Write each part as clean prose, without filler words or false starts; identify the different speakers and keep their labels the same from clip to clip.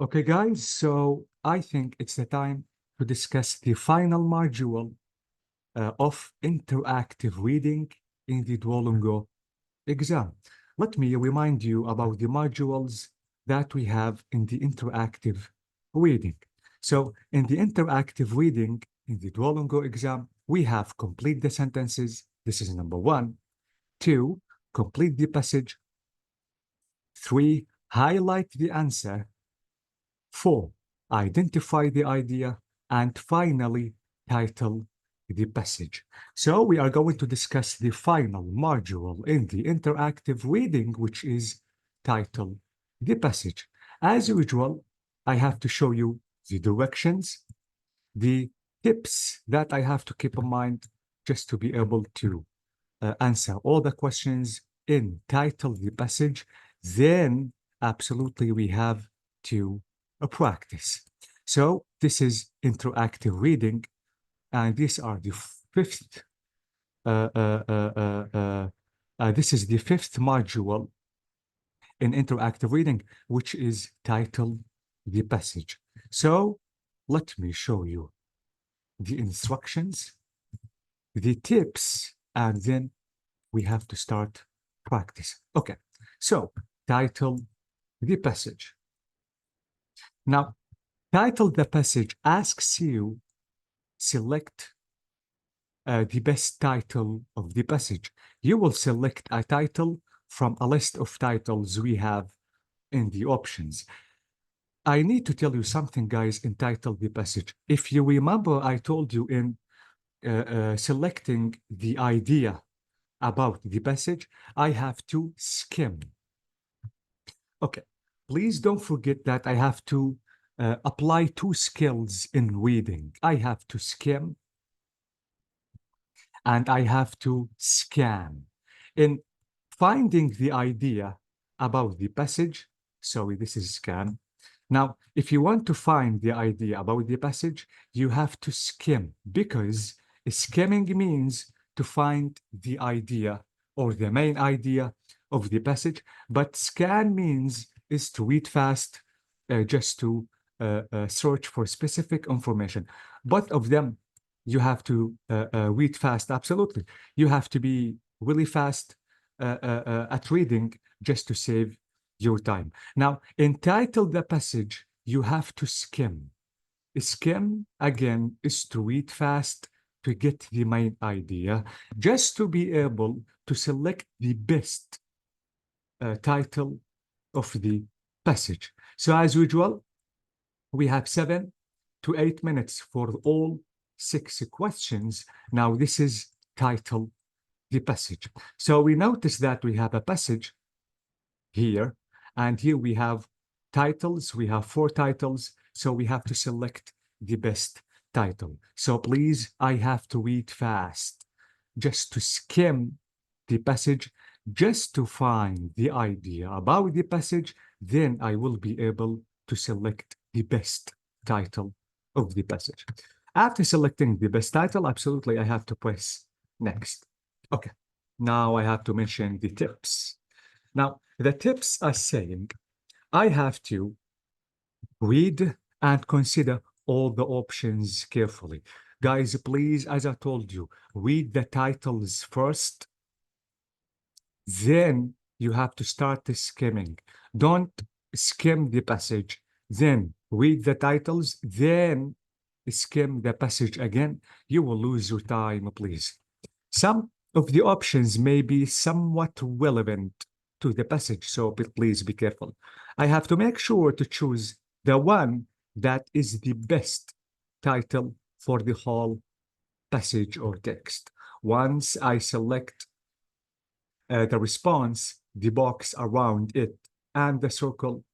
Speaker 1: Okay, guys, so I think it's the time to discuss the final module of interactive reading in the Duolingo exam. Let me remind you about the modules that we have in the interactive reading. So in the interactive reading in the Duolingo exam, we have complete the sentences. This is number 1. 2, complete the passage. 3, highlight the answer. 4, identify the idea. And finally, title the passage. So we are going to discuss the final module in the interactive reading, which is title the passage. As usual, I have to show you the directions, the tips that I have to keep in mind just to be able to answer all the questions in title the passage. Then absolutely we have to practice. So this is interactive reading, and these are the fifth. This is the fifth module in interactive reading, which is titled the passage. So let me show you the instructions, the tips, and then we have to start practice. Okay, so title the passage. Now, title the passage asks you select the best title of the passage. You will select a title from a list of titles we have in the options. I need to tell you something, guys, in title the passage. If you remember, I told you in selecting the idea about the passage, I have to skim. Okay, please don't forget that I have to apply 2 skills in reading. I have to skim and I have to scan. In finding the idea about the passage, sorry, this is scan. Now, if you want to find the idea about the passage, you have to skim, because skimming means to find the idea or the main idea of the passage, but scan means is to read fast, just to search for specific information. Both of them, you have to read fast, absolutely. You have to be really fast at reading just to save your time. Now, entitle the passage, you have to skim. Skim, again, is to read fast to get the main idea, just to be able to select the best title of the passage. So as usual, we have 7 to 8 minutes for all 6 questions. Now this is title the passage. So we notice that we have a passage here, and here we have titles. We have 4 titles, so we have to select the best title. So please, I have to read fast just to skim the passage, just to find the idea about the passage. Then I will be able to select the best title of the passage. After selecting the best title, absolutely, I have to press next. Okay, now I have to mention the tips. Now, the tips are saying I have to read and consider all the options carefully. Guys, please, as I told you, read the titles first. Then you have to start skimming. Don't skim the passage, then read the titles, then skim the passage again. You will lose your time, please. Some of the options may be somewhat relevant to the passage, so please be careful. I have to make sure to choose the one that is the best title for the whole passage or text. Once I select the response, the box around it and the circle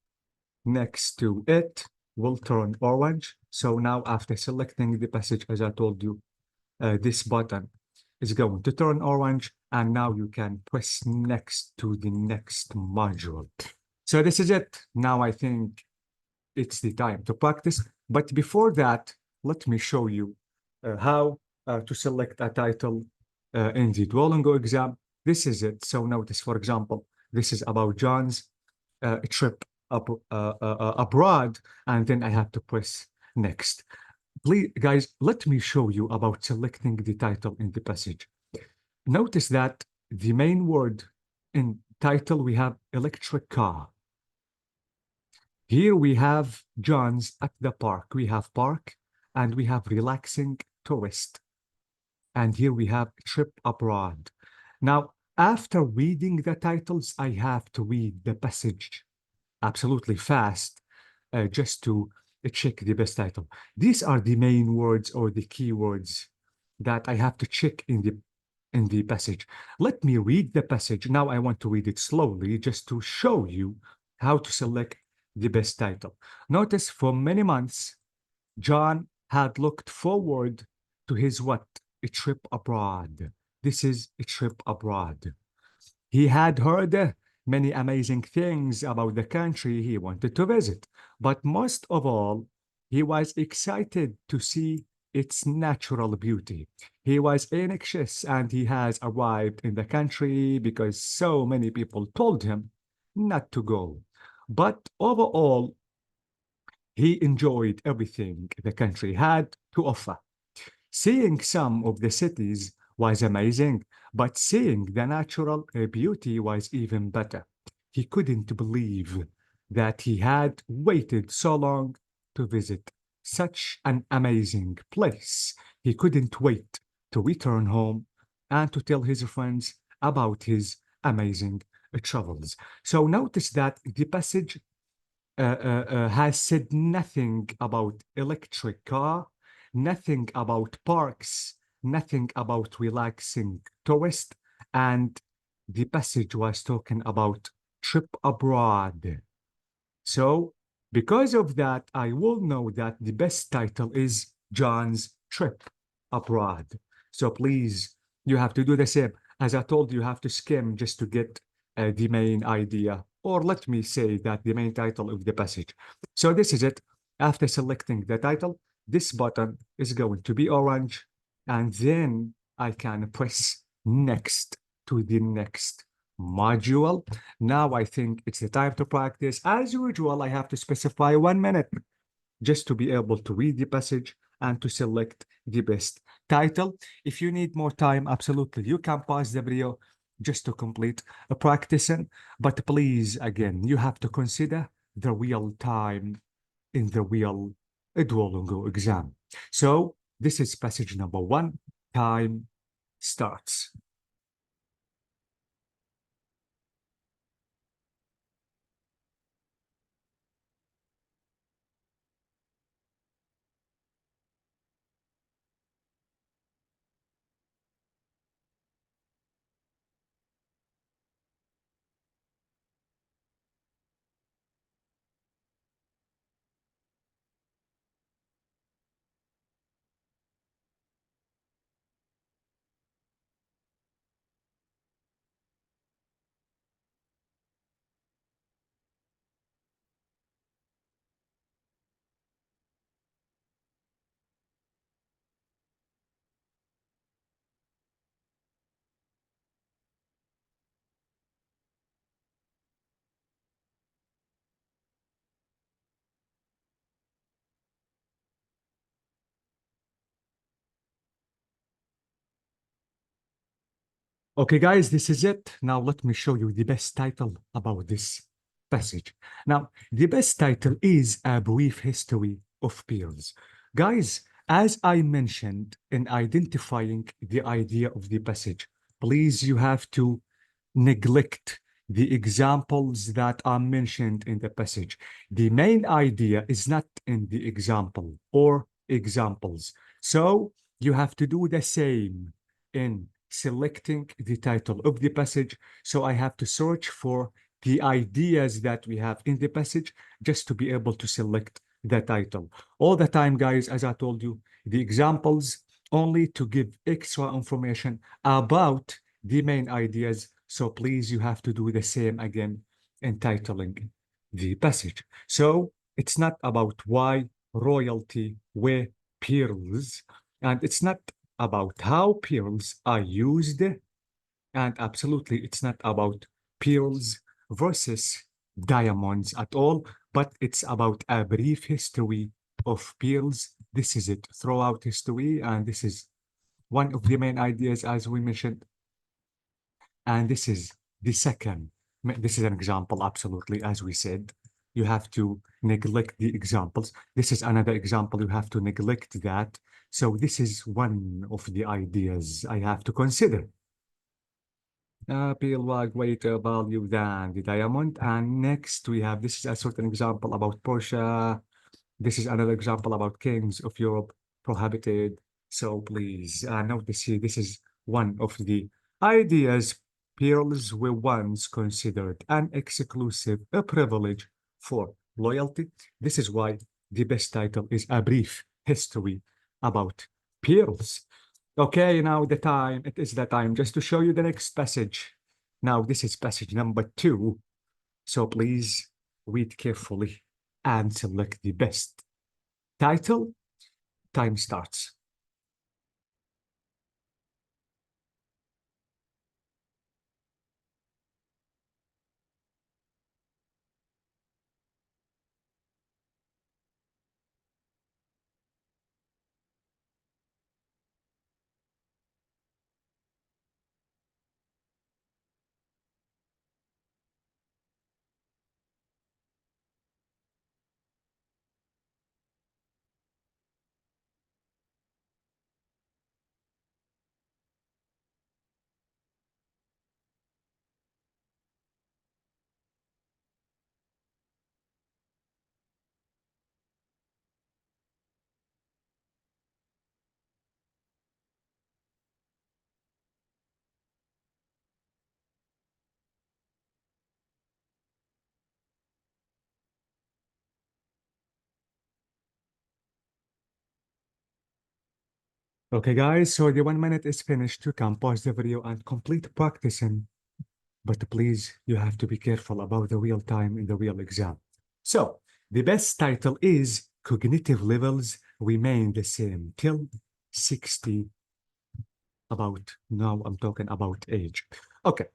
Speaker 1: next to it will turn orange. So now after selecting the passage, as I told you, this button is going to turn orange, and now you can press next to the next module. So this is it. Now I think it's the time to practice. But before that, let me show you how to select a title in the Duolingo exam. This is it. So notice, for example, this is about John's trip abroad, and then I have to press next. Please, guys, let me show you about selecting the title in the passage. Notice that the main word in title, we have electric car. Here we have John's at the park. We have park, and we have relaxing tourist. And here we have trip abroad. Now, after reading the titles, I have to read the passage absolutely fast, just to check the best title. These are the main words or the keywords that I have to check in the passage. Let me read the passage. Now I want to read it slowly just to show you how to select the best title. Notice for many months, John had looked forward to his what? A trip abroad. This is a trip abroad. He had heard many amazing things about the country he wanted to visit, but most of all, he was excited to see its natural beauty. He was anxious and he has arrived in the country because so many people told him not to go. But overall, he enjoyed everything the country had to offer. Seeing some of the cities was amazing, but seeing the natural beauty was even better. He couldn't believe that he had waited so long to visit such an amazing place. He couldn't wait to return home and to tell his friends about his amazing travels. So notice that the passage has said nothing about electric car, nothing about parks, nothing about relaxing tourist, and the passage was talking about trip abroad. So because of that, I will know that the best title is John's Trip Abroad. So please, you have to do the same. As I told you, you have to skim just to get the main idea, or let me say that the main title of the passage. So this is it. After selecting the title, this button is going to be orange, and then I can press next to the next module. Now I think it's the time to practice. As usual, I have to specify 1 minute just to be able to read the passage and to select the best title. If you need more time, absolutely, you can pause the video just to complete a practicing. But please, again, you have to consider the real time in the real Duolingo exam. So this is passage number 1. Time starts. Okay, guys, this is it. Now let me show you the best title about this passage. Now, the best title is A Brief History of Pearls. Guys, as I mentioned in identifying the idea of the passage, please, you have to neglect the examples that are mentioned in the passage. The main idea is not in the example or examples. So you have to do the same in selecting the title of the passage. So I have to search for the ideas that we have in the passage just to be able to select the title. All the time, guys, as I told you, the examples only to give extra information about the main ideas. So please, you have to do the same again in titling the passage. So it's not about why royalty were pearls, and it's not about how pearls are used, and absolutely it's not about pearls versus diamonds at all, but it's about a brief history of pearls. This is it throughout history, and this is one of the main ideas, as we mentioned. And this is the second. This is an example, absolutely, as we said. You have to neglect the examples. This is another example. You have to neglect that. So this is one of the ideas I have to consider. Peel wag greater value than the diamond. And next we have, this is a certain example about Porsche. This is another example about kings of Europe prohibited. So please notice here, this is one of the ideas. Pearls were once considered an exclusive privilege for loyalty. This is why the best title is A Brief History About Pearls. Okay, now it is the time just to show you the next passage. Now, this is passage number 2. So please read carefully and select the best title. Time starts. Okay, guys, so the 1 minute is finished. You can pause the video and complete practicing. But please, you have to be careful about the real time in the real exam. So, the best title is Cognitive Levels Remain the Same Till 60. Now I'm talking about age. Okay,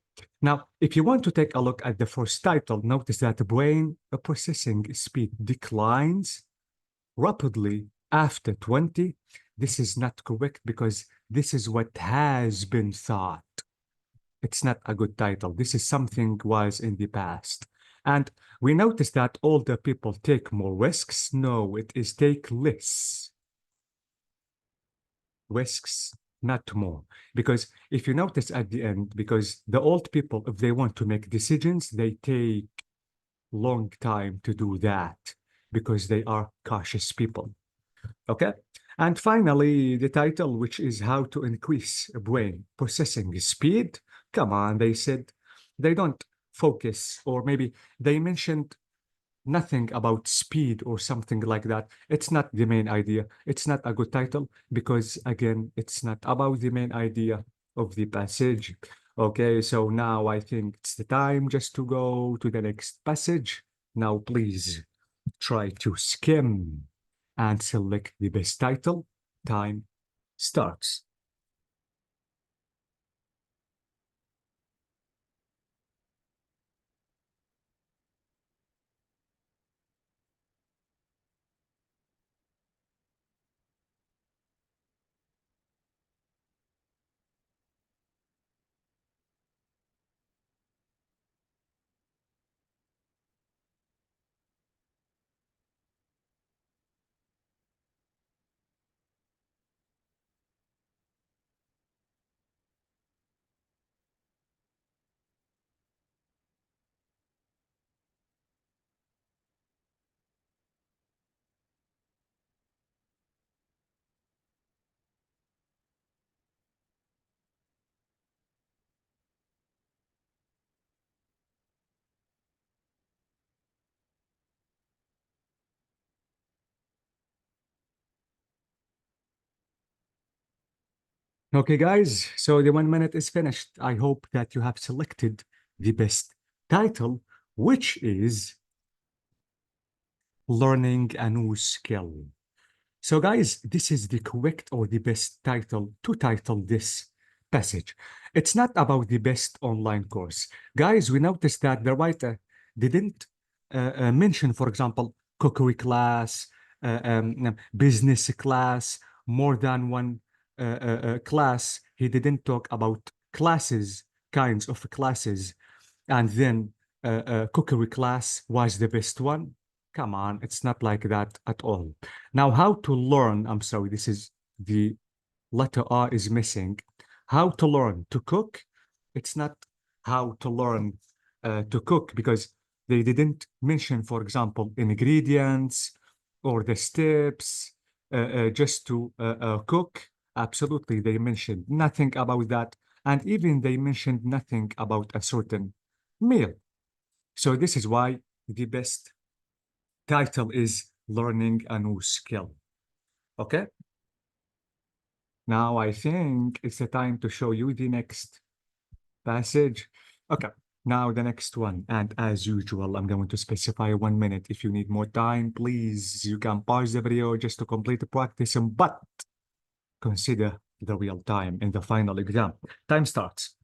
Speaker 1: now if you want to take a look at the first title, notice that the brain processing speed declines rapidly after 20. This is not correct because this is what has been thought. It's not a good title. This is something was in the past. And we notice that older people take more risks. No, it is take less risks, not more. Because if you notice at the end, because the old people, if they want to make decisions, they take long time to do that because they are cautious people. Okay. And finally, the title, which is How to Increase Brain Processing Speed. Come on, they said they don't focus, or maybe they mentioned nothing about speed or something like that. It's not the main idea. It's not a good title because, again, it's not about the main idea of the passage. Okay, so now I think it's the time just to go to the next passage. Now, please try to skim and select the best title. Time starts. Okay, guys, so the 1 minute is finished. I hope that you have selected the best title, which is Learning a New Skill. So, guys, this is the correct or the best title to title this passage. It's not about the best online course. Guys, we noticed that the writer didn't mention, for example, cookery class, business class, more than one class. He didn't talk about classes, kinds of classes, and then cookery class was the best one. Come on, it's not like that at all. Now, how to learn, I'm sorry, this is the letter R is missing. How to learn to cook? It's not how to learn to cook, because they didn't mention, for example, ingredients or the steps just to cook. Absolutely, they mentioned nothing about that. And even they mentioned nothing about a certain meal. So this is why the best title is Learning a New Skill. Okay? Now I think it's the time to show you the next passage. Okay, now the next one. And as usual, I'm going to specify 1 minute. If you need more time, please, you can pause the video just to complete the practice, but consider the real time in the final exam. Time starts.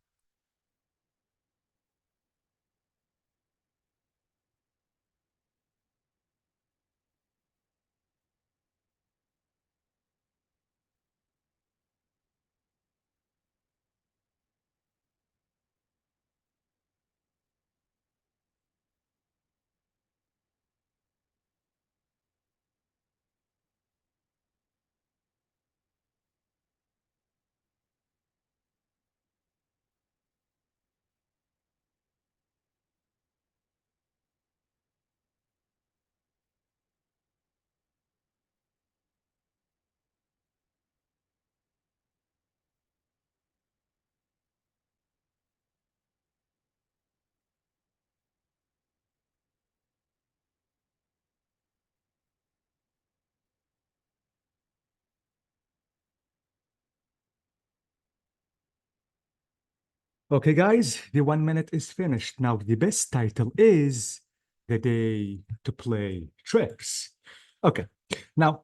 Speaker 1: Okay, guys, the 1 minute is finished. Now, the best title is The Day to Play Tricks. Okay, now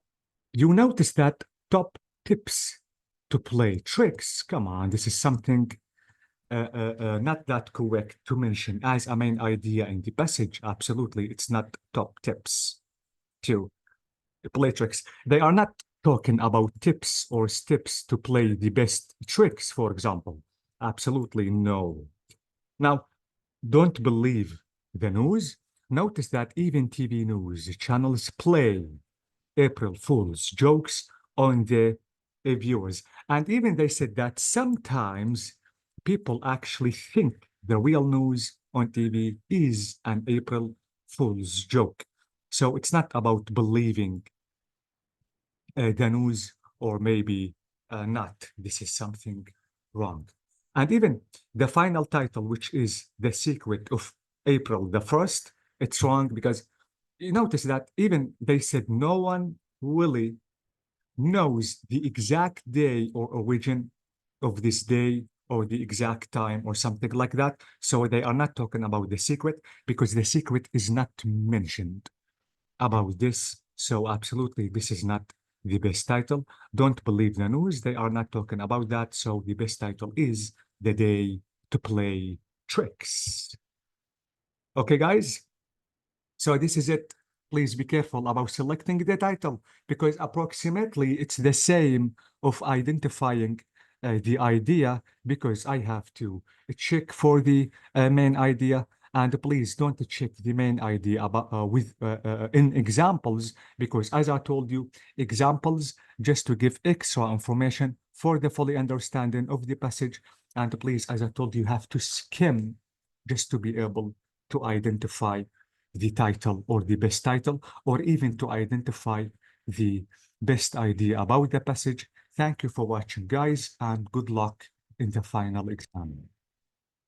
Speaker 1: you notice that top tips to play tricks. Come on, this is something not that correct to mention as a main idea in the passage. Absolutely, it's not top tips to play tricks. They are not talking about tips or steps to play the best tricks, for example. Absolutely no. Now, don't believe the news. Notice that even TV news channels play April Fool's jokes on the viewers. And even they said that sometimes people actually think the real news on TV is an April Fool's joke. So it's not about believing the news or maybe not. This is something wrong. And even the final title, which is The Secret of April the 1st, it's wrong because you notice that even they said no one really knows the exact day or origin of this day or the exact time or something like that. So they are not talking about the secret because the secret is not mentioned about this. So absolutely, this is not the best title. Don't believe the news. They are not talking about that. So the best title is The Day to Play Tricks. Okay, guys? So this is it. Please be careful about selecting the title because approximately it's the same of identifying the idea because I have to check for the main idea, and please don't check the main idea about with in examples because as I told you, examples just to give extra information for the fully understanding of the passage. And please, as I told you, have to skim just to be able to identify the title or the best title, or even to identify the best idea about the passage. Thank you for watching, guys, and good luck in the final exam.